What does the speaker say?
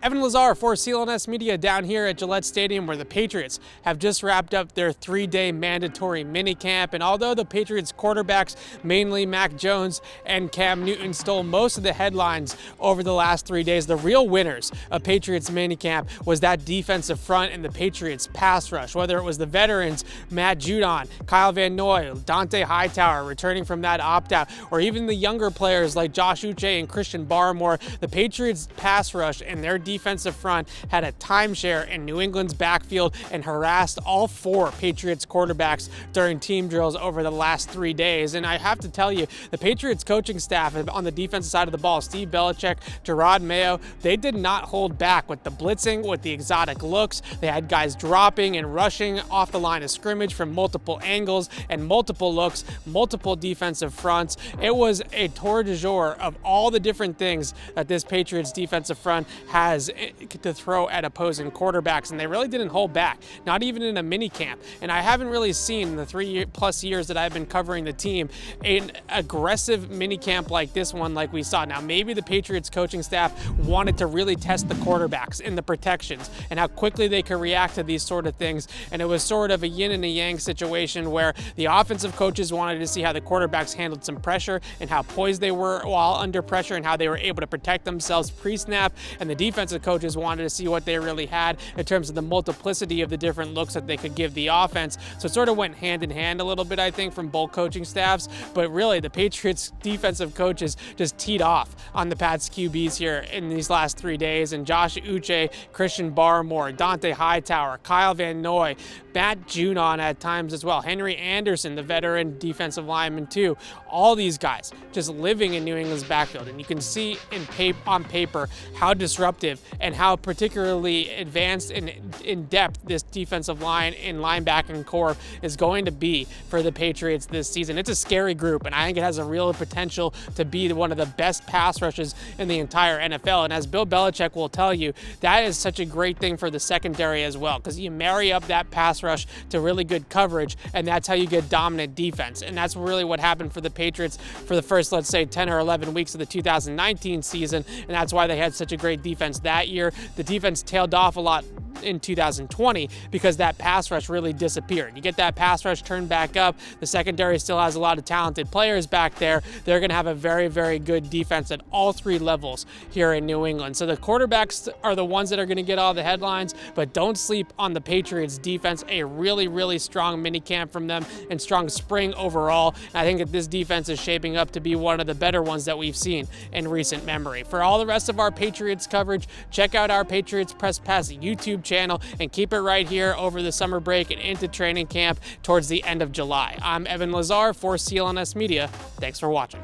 Evan Lazar for CLNS Media down here at Gillette Stadium, where the Patriots have just wrapped up their 3-day mandatory minicamp. And although the Patriots quarterbacks, mainly Mac Jones and Cam Newton, stole most of the headlines over the last 3 days, the real winners of Patriots minicamp was that defensive front and the Patriots pass rush. Whether it was the veterans, Matt Judon, Kyle Van Noy, Dante Hightower returning from that opt-out, or even the younger players like Josh Uche and Christian Barmore, the Patriots pass rush and their defensive front had a timeshare in New England's backfield and harassed all 4 Patriots quarterbacks during team drills over the last 3 days. And I have to tell you, the Patriots coaching staff on the defensive side of the ball, Steve Belichick, Gerard Mayo, they did not hold back with the blitzing, with the exotic looks. They had guys dropping and rushing off the line of scrimmage from multiple angles and multiple looks, multiple defensive fronts. It was a tour de jour of all the different things that this Patriots defensive front has to throw at opposing quarterbacks, and they really didn't hold back, not even in a mini camp. And I haven't really seen in the 3+ years that I've been covering the team an aggressive mini camp like this one like we saw. Now, maybe the Patriots coaching staff wanted to really test the quarterbacks in the protections and how quickly they could react to these sort of things, and it was sort of a yin and a yang situation where the offensive coaches wanted to see how the quarterbacks handled some pressure and how poised they were while under pressure and how they were able to protect themselves pre-snap, and the defensive coaches wanted to see what they really had in terms of the multiplicity of the different looks that they could give the offense. So it sort of went hand in hand a little bit, I think, from both coaching staffs. But really, the Patriots defensive coaches just teed off on the Pats QBs here in these last 3 days. And Josh Uche, Christian Barmore, Dante Hightower, Kyle Van Noy, Matt Judon at times as well, Henry Anderson, the veteran defensive lineman too. All these guys just living in New England's backfield. And you can see on paper how disruptive and how particularly advanced and in depth this defensive line and linebacking core is going to be for the Patriots this season. It's a scary group, and I think it has a real potential to be one of the best pass rushes in the entire NFL. And as Bill Belichick will tell you, that is such a great thing for the secondary as well, because you marry up that pass rush to really good coverage, and that's how you get dominant defense. And that's really what happened for the Patriots for the first, let's say, 10 or 11 weeks of the 2019 season, and that's why they had such a great defense that year. The defense tailed off a lot in 2020 because that pass rush really disappeared. You get that pass rush turned back up, the secondary still has a lot of talented players back there. They're going to have a very, very good defense at all 3 levels here in New England. So the quarterbacks are the ones that are going to get all the headlines, but don't sleep on the Patriots defense. A really, really strong minicamp from them and strong spring overall. And I think that this defense is shaping up to be one of the better ones that we've seen in recent memory. For all the rest of our Patriots coverage, check out our Patriots Press Pass YouTube channel and keep it right here over the summer break and into training camp towards the end of July. I'm Evan Lazar for CLNS Media. Thanks for watching.